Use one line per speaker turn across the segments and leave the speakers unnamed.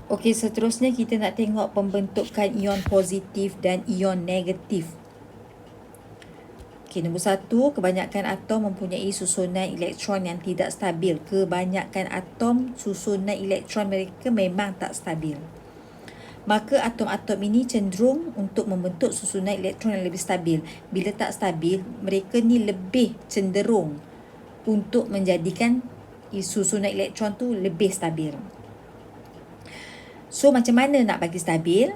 Okey, seterusnya kita nak tengok pembentukan ion positif dan ion negatif. Okey, nombor 1, kebanyakan atom mempunyai susunan elektron yang tidak stabil. Kebanyakan atom susunan elektron mereka memang tak stabil. Maka atom-atom ini cenderung untuk membentuk susunan elektron yang lebih stabil. Bila tak stabil, mereka ni lebih cenderung untuk menjadikan susunan elektron tu lebih stabil. So macam mana nak bagi stabil?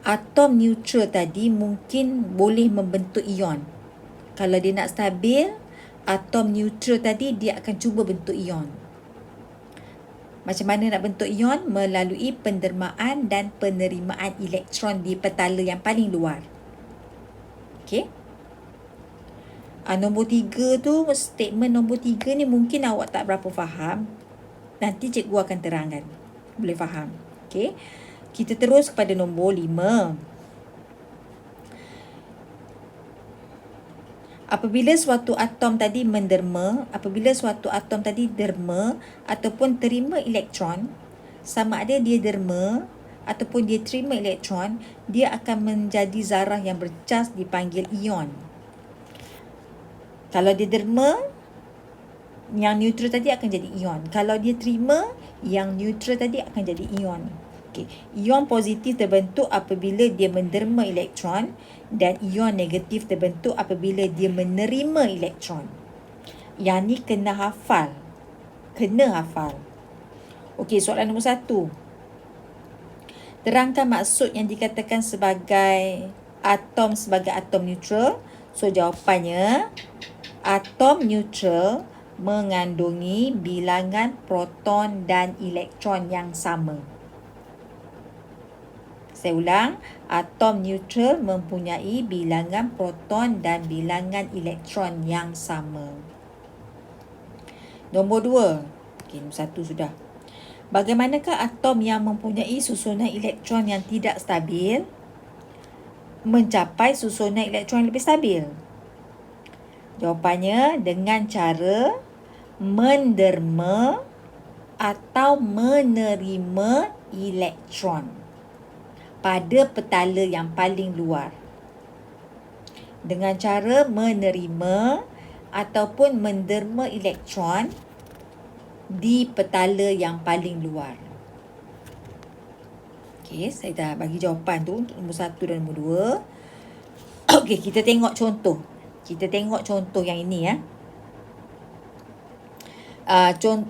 Atom neutral tadi mungkin boleh membentuk ion. Kalau dia nak stabil, atom neutral tadi dia akan cuba bentuk ion. Macam mana nak bentuk ion? Melalui pendermaan dan penerimaan elektron di petala yang paling luar. Okey. Nombor 3 tu, statement nombor 3 ni mungkin awak tak berapa faham. Nanti cikgu akan terangkan. Boleh faham. Okey. Kita terus kepada nombor 5. Apabila suatu atom tadi menderma, apabila suatu atom tadi derma ataupun terima elektron, sama ada dia derma ataupun dia terima elektron, dia akan menjadi zarah yang bercas dipanggil ion. Kalau dia derma, yang neutral tadi akan jadi ion. Kalau dia terima, yang neutral tadi akan jadi ion. Okay. Ion positif terbentuk apabila dia menderma elektron dan ion negatif terbentuk apabila dia menerima elektron. Yang ni kena hafal. Kena hafal. Okey, soalan nombor 1. Terangkan maksud yang dikatakan sebagai atom neutral. So, jawapannya, atom neutral mengandungi bilangan proton dan elektron yang sama. Saya ulang, atom neutral mempunyai bilangan proton dan bilangan elektron yang sama. Nombor 2. Okey, nombor 1 sudah. Bagaimanakah atom yang mempunyai susunan elektron yang tidak stabil mencapai susunan elektron yang lebih stabil? Jawapannya dengan cara menderma atau menerima elektron pada petala yang paling luar. Dengan cara menerima ataupun menderma elektron di petala yang paling luar. Okey, saya dah bagi jawapan tu untuk nombor 1 dan nombor 2. Okey, kita tengok contoh. Kita tengok contoh yang ini ya.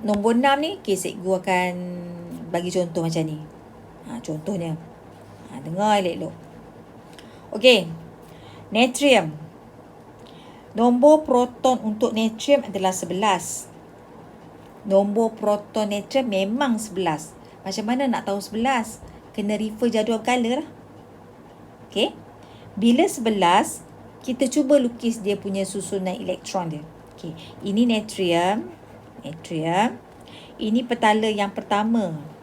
Nombor 6 ni, okay, cikgu akan bagi contoh macam ni. Contohnya. Dengar elok-elok. Okey. Natrium. Nombor proton untuk natrium adalah 11. Nombor proton natrium memang 11. Macam mana nak tahu 11? Kena refer jadual berkala lah. Okey. Bila 11, kita cuba lukis dia punya susunan elektron dia. Okey. Ini natrium. Ini petala yang pertama.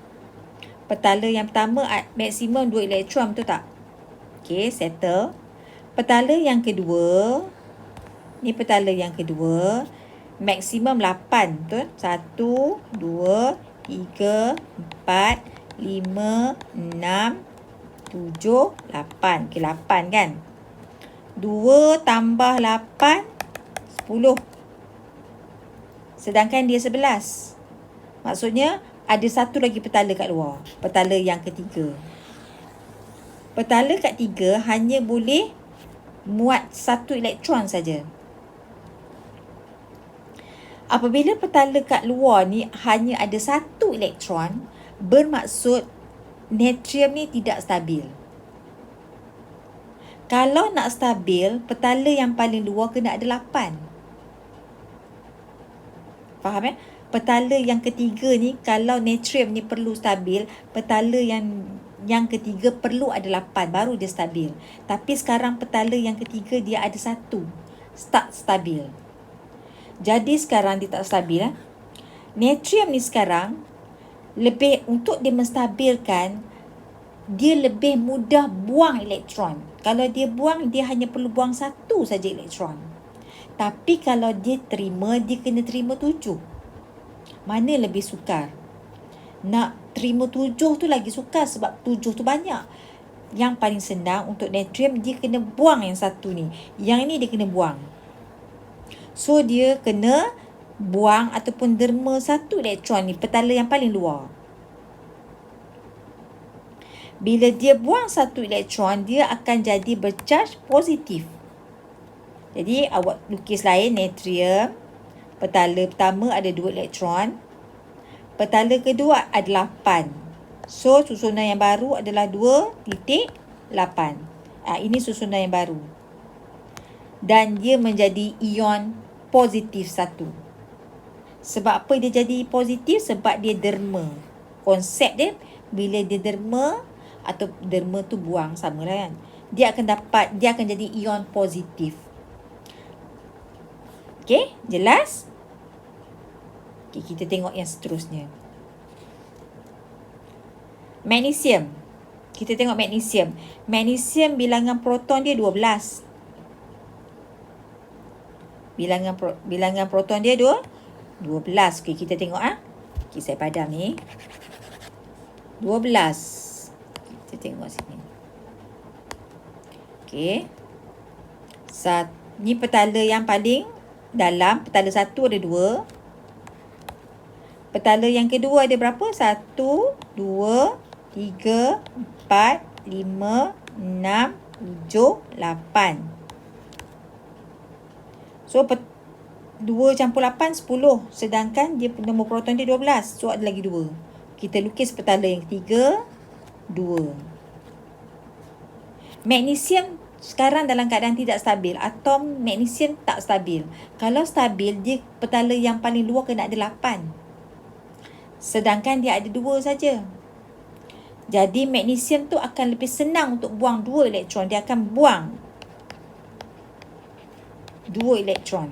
Petala yang pertama maksimum 2 elektron, betul tak? Okey, settle. Petala yang kedua. Ni petala yang kedua. Maksimum 8, betul? 1, 2, 3, 4, 5, 6, 7, 8. Okey, 8 kan? 2 tambah 8, 10. Sedangkan dia 11. Maksudnya, ada satu lagi petala kat luar. Petala yang ketiga. Petala kat 3 hanya boleh muat 1 elektron saja. Apabila petala kat luar ni hanya ada 1 elektron, bermaksud natrium ni tidak stabil. Kalau nak stabil, petala yang paling luar kena ada 8. Faham ya? Petala yang ketiga ni, kalau natrium ni perlu stabil, petala yang ketiga perlu ada 8, baru dia stabil. Tapi sekarang petala yang ketiga dia ada 1, tak stabil. Jadi sekarang dia tak stabil. Natrium ni sekarang, lebih untuk dia menstabilkan, dia lebih mudah buang elektron. Kalau dia buang, dia hanya perlu buang 1 saja elektron. Tapi kalau dia terima, dia kena terima 7. Mana lebih sukar? Nak terima 7 tu lagi sukar sebab 7 tu banyak. Yang paling senang untuk natrium, dia kena buang yang satu ni. Yang ini dia kena buang. So, dia kena buang ataupun derma satu elektron ni, petala yang paling luar. Bila dia buang satu elektron, dia akan jadi bercharge positif. Jadi, awak lukis lain natrium. Petala pertama ada 2 elektron. Petala kedua ada 8. So, susunan yang baru adalah 2.8. Ini susunan yang baru. Dan dia menjadi ion positif 1. Sebab apa dia jadi positif? Sebab dia derma. Konsep dia, bila dia derma, atau derma tu buang, sama lah kan. Dia akan jadi ion positif. Okey, jelas? Okey, kita tengok yang seterusnya. Magnesium. Kita tengok magnesium. Magnesium bilangan proton dia 12. Bilangan proton dia 12. Okey, kita tengok Okey, saya padam ni. 12. Kita tengok sini. Okey. Ni petala yang paling dalam. Petala 1 ada 2. Petala yang kedua ada berapa? 1, 2, 3, 4, 5, 6, 7, 8. So, 2 campur 8, 10. Sedangkan dia nombor proton dia 12. So, ada lagi 2. Kita lukis petala yang ketiga, 2. Magnesium sekarang dalam keadaan tidak stabil. Atom magnesium tak stabil. Kalau stabil, dia petala yang paling luar kena ada 8. Sedangkan dia ada 2 saja. Jadi magnesium tu akan lebih senang untuk buang 2 elektron. Dia akan buang 2 elektron.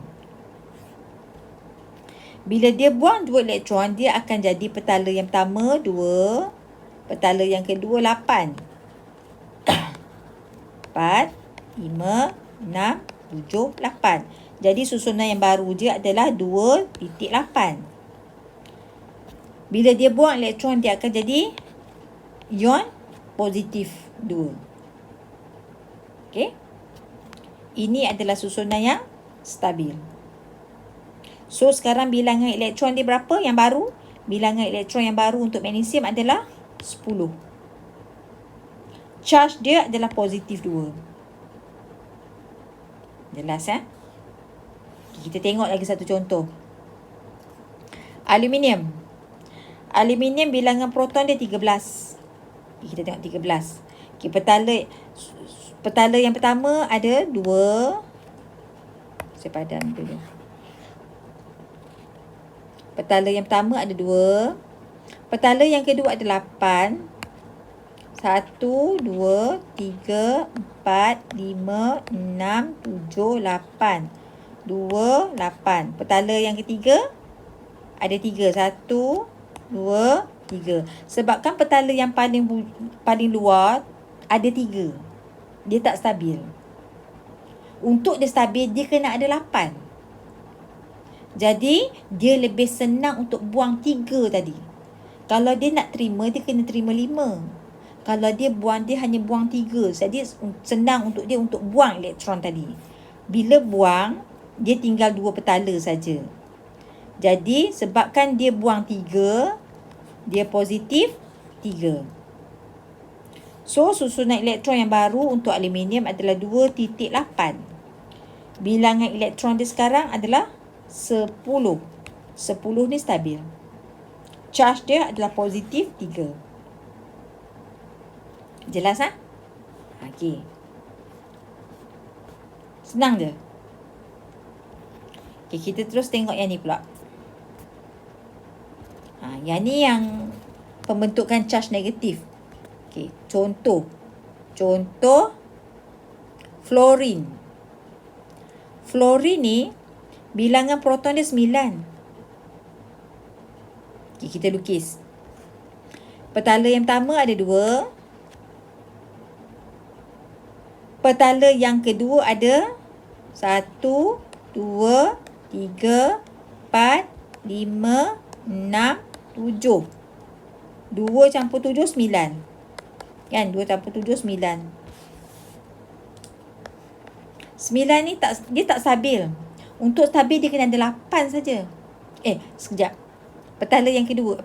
Bila dia buang 2 elektron, dia akan jadi petala yang pertama 2, petala yang kedua 8. 4, 5, 6, 7, 8. Jadi susunan yang baru dia adalah 2.8. Bila dia buang elektron, dia akan jadi ion positif 2. Okey. Ini adalah susunan yang stabil. So, sekarang bilangan elektron dia berapa yang baru? Bilangan elektron yang baru untuk magnesium adalah 10. Charge dia adalah positif 2. Jelas Kita tengok lagi satu contoh. Aluminium. Aluminium bilangan proton dia 13. Kita tengok 13. Okay, petala yang pertama ada 2. Saya padam dulu. Petala yang pertama ada 2. Petala yang kedua ada 8. 1, 2, 3, 4, 5, 6, 7, 8. 2, 8. Petala yang ketiga ada 3. 1, 2, 3. Sebabkan petala yang paling luar ada 3. Dia tak stabil. Untuk dia stabil, dia kena ada 8. Jadi, dia lebih senang untuk buang 3 tadi. Kalau dia nak terima, dia kena terima 5. Kalau dia buang, dia hanya buang 3. Jadi, senang untuk dia untuk buang elektron tadi. Bila buang, dia tinggal 2 petala saja. Jadi, sebabkan dia buang 3, dia positif 3. So, susunan elektron yang baru untuk aluminium adalah 2.8. Bilangan elektron dia sekarang adalah 10. 10 ni stabil. Charge dia adalah positif 3. Jelas Okey. Senang je. Okey, kita terus tengok yang ni pula. Yang ni yang pembentukan charge negatif. Okey, contoh fluorine. Fluorine ni bilangan proton dia 9. Okey, kita lukis. Petala yang pertama ada 2. Petala yang kedua ada 1, 2, 3, 4, 5, 6, 7. 2 campur 7, 9. Kan? 2 campur 7, 9. 9 ni dia tak stabil. Untuk stabil dia kena ada 8 saja. Sekejap. Petala yang kedua.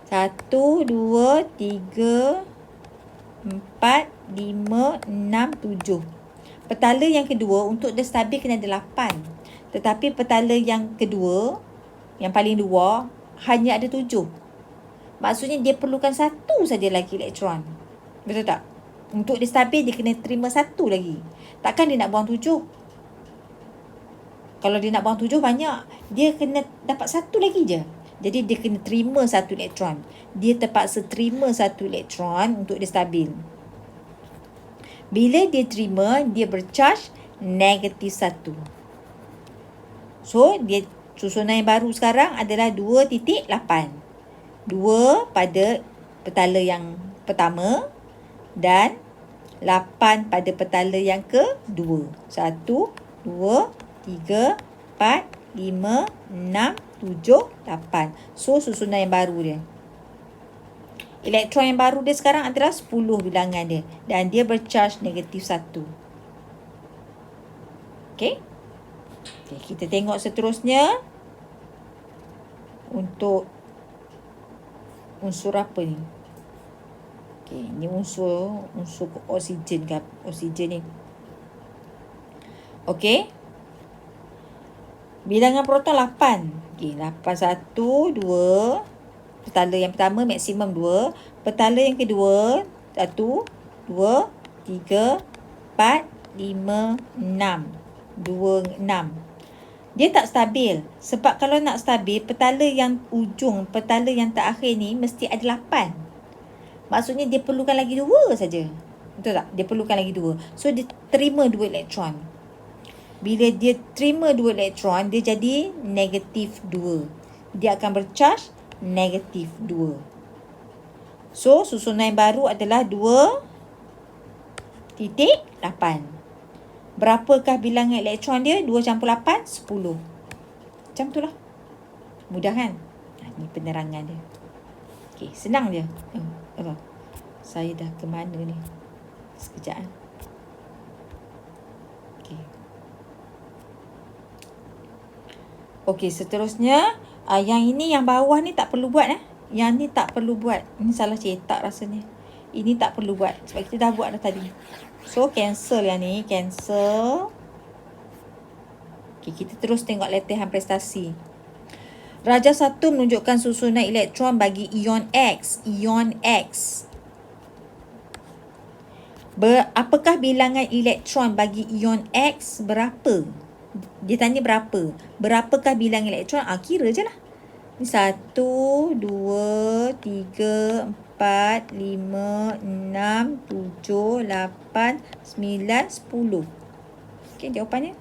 1, 2, 3, 4, 5, 6, 7. Petala yang kedua untuk dia stabil kena ada 8. Tetapi petala yang kedua, yang paling luar, hanya ada 7. Maksudnya dia perlukan 1 saja lagi elektron. Betul tak? Untuk dia stabil dia kena terima 1 lagi. Takkan dia nak buang 7. Kalau dia nak buang 7 banyak, dia kena dapat 1 lagi je. Jadi dia kena terima 1 elektron. Dia terpaksa terima 1 elektron untuk dia stabil. Bila dia terima, dia bercharge -1. So, dia susunan yang baru sekarang adalah 2.8. 2 pada petala yang pertama dan 8 pada petala yang kedua. 1, 2, 3, 4, 5, 6, 7, 8. So, susunan yang baru dia. Elektron yang baru dia sekarang adalah 10 bilangan dia. Dan dia bercharge -1. Okey? Okay, kita tengok seterusnya. Untuk unsur apa ni? Okey, ni unsur oksigen ke? Oksigen ni. Okey. Bilangan proton 8. Okey, 8, 1, 2. Petala yang pertama maksimum 2. Petala yang kedua 1, 2, 3, 4, 5, 6. 2, 6. Dia tak stabil. Sebab kalau nak stabil, petala yang ujung, petala yang terakhir ni mesti ada 8. Maksudnya dia perlukan lagi 2 saja. Betul tak? Dia perlukan lagi 2. So, dia terima 2 elektron. Bila dia terima 2 elektron, dia jadi -2. Dia akan bercharge -2. So, susunan yang baru adalah 2.8. Berapakah bilangan elektron dia? 2 campur 8, 10. Macam tu lah. Mudah kan? Ini penerangan dia. Okey, senang je. Saya dah ke mana ni? Sekejap. Okey, seterusnya. Yang ini, yang bawah ni tak perlu buat. Yang ni tak perlu buat. Ini salah cetak rasanya. Ini tak perlu buat. Sebab kita dah buat dah tadi. So, cancel yang ni. Cancel. Okey, kita terus tengok latihan prestasi. Rajah 1 menunjukkan susunan elektron bagi ion X. Ion X. Apakah bilangan elektron bagi ion X berapa? Dia tanya berapa. Berapakah bilangan elektron? Kira je lah. Ni 1, 2, 3, 4, 5, 6, 7, 8, 9, 10. Okey, jawapannya.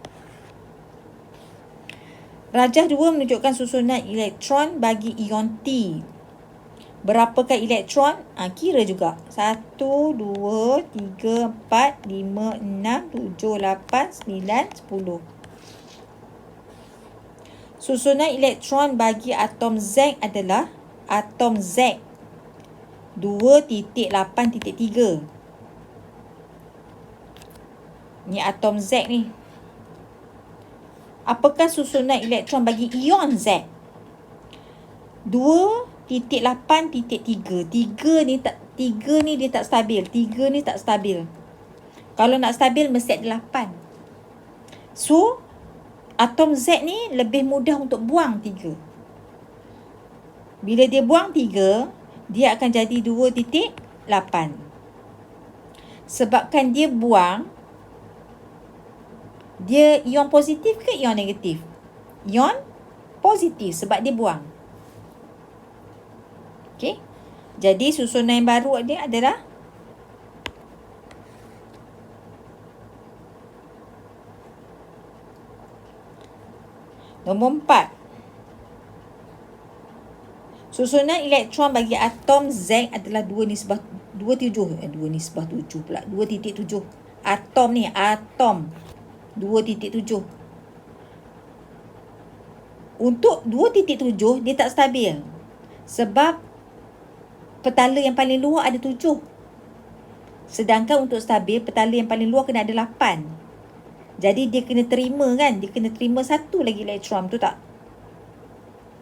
Rajah 2 menunjukkan susunan elektron bagi ion T. Berapakah elektron? Kira juga. 1, 2, 3, 4, 5, 6, 7, 8, 9, 10. Susunan elektron bagi atom Z adalah atom Z 2.8.3. Ni atom Z ni. Apakah susunan elektron bagi ion Z? 2.8.3. 3 ni dia tak stabil. 3 ni tak stabil. Kalau nak stabil mesti ada 8. So, atom Z ni lebih mudah untuk buang 3. Bila dia buang 3, dia akan jadi 2.8. Sebabkan dia buang, dia ion positif ke ion negatif? Ion positif sebab dia buang. Okey. Jadi susunan yang baru dia adalah nombor 4. Susunan elektron bagi atom Z adalah 2.7 pula. 2.7. Atom ni, atom 2.7. Untuk 2.7 dia tak stabil. Sebab petala yang paling luar ada 7. Sedangkan untuk stabil, petala yang paling luar kena ada 8. Jadi dia kena terima kan? Dia kena terima satu lagi elektron, betul tak?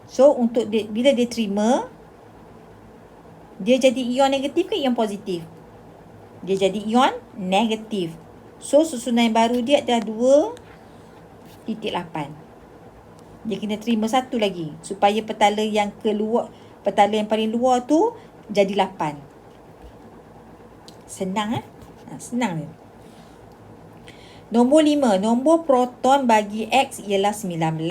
So untuk dia, bila dia terima, dia jadi ion negatif ke ion positif? Dia jadi ion negatif. So susunan yang baru dia adalah 2.8. Dia kena terima satu lagi supaya petala yang keluar, petala yang paling luar tu jadi 8. Senang senang ni. Nombor 5, nombor proton bagi X ialah 19.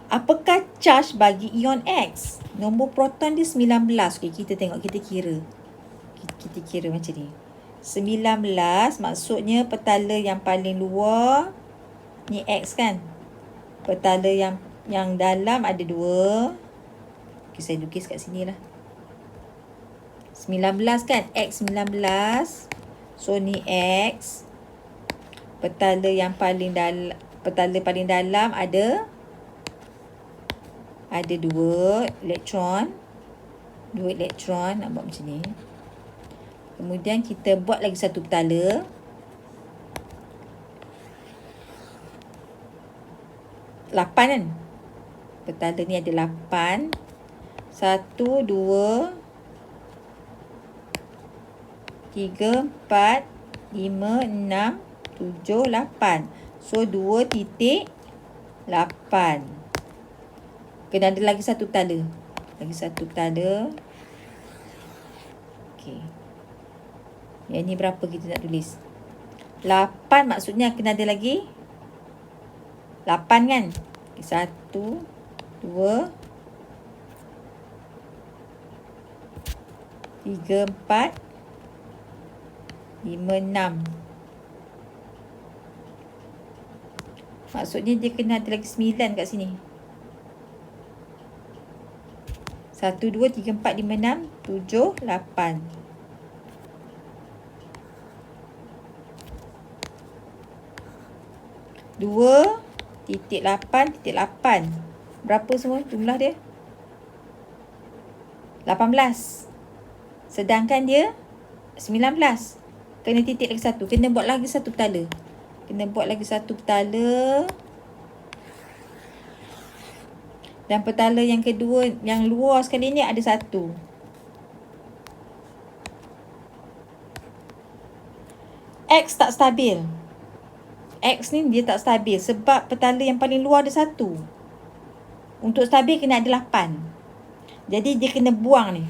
Apakah charge bagi ion X? Nombor proton dia 19. Okay, kita tengok, kita kira. Kita kira macam ni. 19 maksudnya petala yang paling luar ni X kan? Petala yang dalam ada 2. Okay, saya lukis kat sini lah. 19 kan? X 19. So ni X. Petala yang paling dalam, petala paling dalam ada 2 elektron. 2 elektron. Nak buat macam ni. Kemudian kita buat lagi satu petala. Lapan kan? Petala ni ada 8. 1, 2, 3, 4, 5, 6, 7, 8. So 2.8. Kena ada lagi satu petala. Lagi satu petala. Okey. Yang ni berapa kita nak tulis? 8 maksudnya kena ada lagi 8 kan? 1, 2, 3, 4, 5, 6. Maksudnya dia kena ada lagi 9 kat sini. 1, 2, 3, 4, 5, 6, 7, 8. Dua titik 8 titik 8. Berapa semua jumlah dia? 18. Sedangkan dia 19. Kena titik lagi satu. Kena buat lagi satu petala. Dan petala yang kedua, yang luar sekali ni ada 1. X tak stabil. X ni dia tak stabil sebab petala yang paling luar ada 1. Untuk stabil kena ada 8. Jadi dia kena buang ni.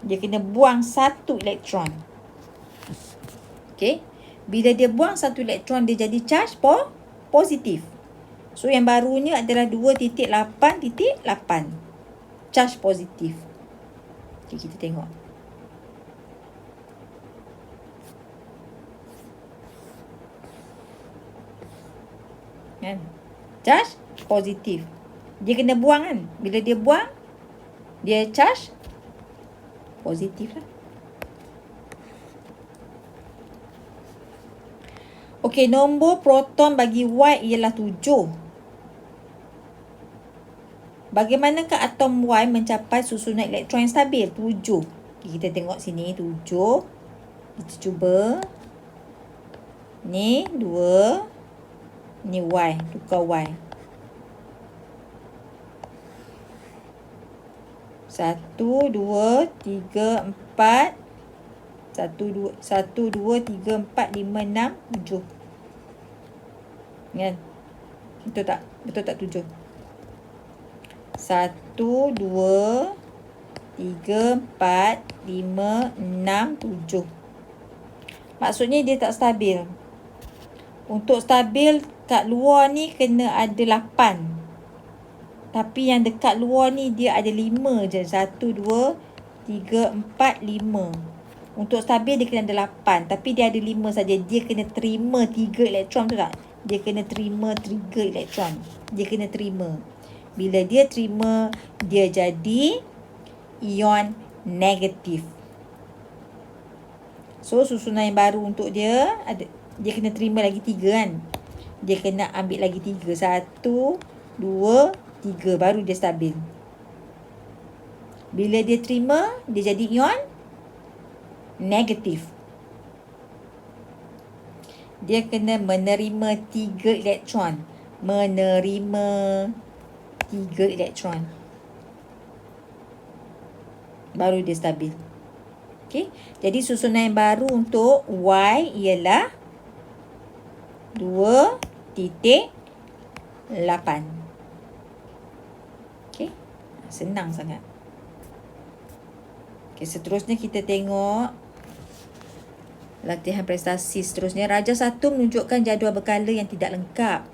Dia kena buang 1 elektron. Okey. Bila dia buang 1 elektron, dia jadi charge positif. So yang barunya adalah 2.8.8. Charge positif. Okay, kita tengok. Kan? Charge positif. Dia kena buang kan? Bila dia buang, dia charge positif lah. Okey, nombor proton bagi Y ialah 7. Bagaimanakah atom Y mencapai susunan elektron yang stabil? 7. Okay, kita tengok sini 7. Kita cuba. Ni 2. Ni Y. Tukar Y. 1, 2, 3, 4. 1, 2, 3, 4, 5, 6, 7. Kan? Betul tak? 7. 1, 2, 3, 4, 5, 6, 7. Maksudnya dia tak stabil. Untuk stabil kat luar ni kena ada 8. Tapi yang dekat luar ni dia ada 5 je. 1, 2, 3, 4, 5. Untuk stabil dia kena ada 8. Tapi dia ada 5 saja. Dia kena terima 3 elektron tu tak? Dia kena terima 3 elektron. Dia kena terima. Bila dia terima, dia jadi ion negatif. So susunan yang baru untuk dia ada, dia kena terima lagi 3 kan? Dia kena ambil lagi 3. 1, 2, 3. Baru dia stabil. Bila dia terima, dia jadi ion negatif. Dia kena menerima 3 elektron. Menerima 3 elektron. Baru dia stabil. Okey. Jadi susunan yang baru untuk Y ialah 2.8. Okey. Senang sangat. Okey, seterusnya kita tengok latihan prestasi seterusnya. Raja 1 menunjukkan jadual berkala yang tidak lengkap.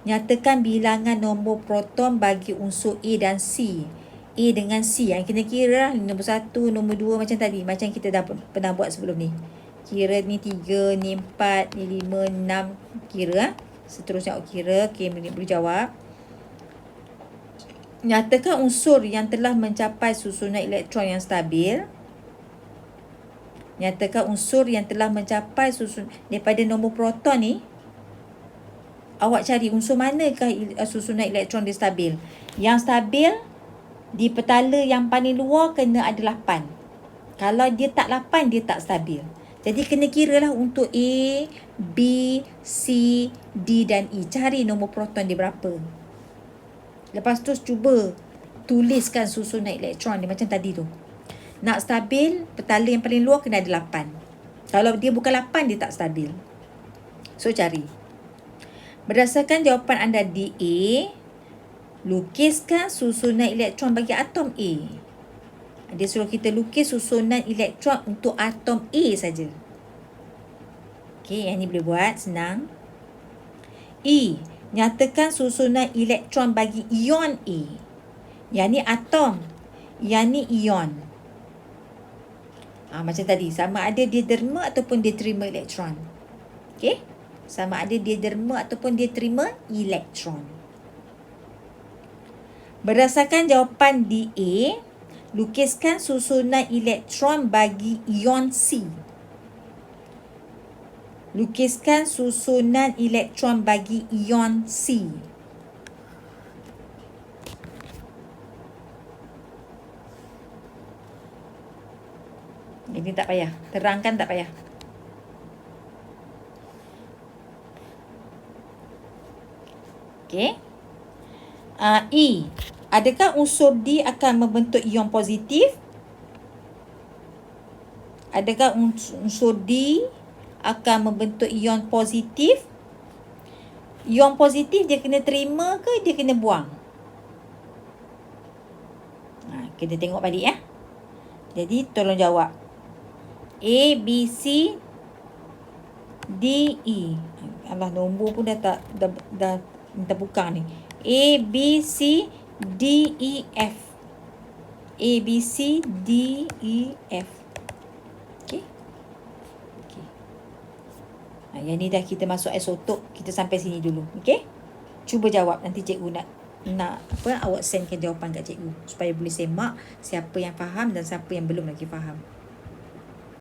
Nyatakan bilangan nombor proton bagi unsur A dan C. A dengan C yang kena kira lah. Nombor 1, nombor 2 macam tadi. Macam kita dah pernah buat sebelum ni. Kira ni 3, ni 4, ni 5, 6. Kira. Seterusnya awak kira. Okey, boleh jawab. Nyatakan unsur yang telah mencapai susunan elektron yang stabil. Nyatakan unsur yang telah mencapai susunan. Daripada nombor proton ni, awak cari unsur manakah susunan elektron dia stabil. Yang stabil di petala yang paling luar kena ada 8. Kalau dia tak 8, dia tak stabil. Jadi kena kira lah untuk A, B, C, D dan E. Cari nombor proton dia berapa. Lepas tu cuba tuliskan susunan elektron dia macam tadi tu. Nak stabil, petala yang paling luar kena ada 8. Kalau dia bukan 8, dia tak stabil. So cari. Berdasarkan jawapan anda di A, lukiskan susunan elektron bagi atom A. Dia suruh kita lukis susunan elektron untuk atom A saja. Okey, yang ni boleh buat, senang. E, nyatakan susunan elektron bagi ion A. Yang ni atom, yang ni ion. Macam tadi, sama ada dia derma ataupun dia terima elektron. Okey, sama ada dia derma ataupun dia terima elektron. Berdasarkan jawapan di A, lukiskan susunan elektron bagi ion C. Lukiskan susunan elektron bagi ion C. Ini tak payah. Terangkan tak payah. Okey. E. Adakah unsur D akan membentuk ion positif? Adakah unsur D akan membentuk ion positif? Ion positif dia kena terima ke dia kena buang? Kena tengok balik ya. Jadi tolong jawab. A, B, C, D, E. Allah, nombor pun dah minta bukang ni. A, B, C, D, E, F. A, B, C, D, E, F. Okey. Okey. Yang ni dah kita masuk isotok. Kita sampai sini dulu. Okey. Cuba jawab. Nanti cikgu nak awak sendkan jawapan kat cikgu supaya boleh semak siapa yang faham dan siapa yang belum lagi faham.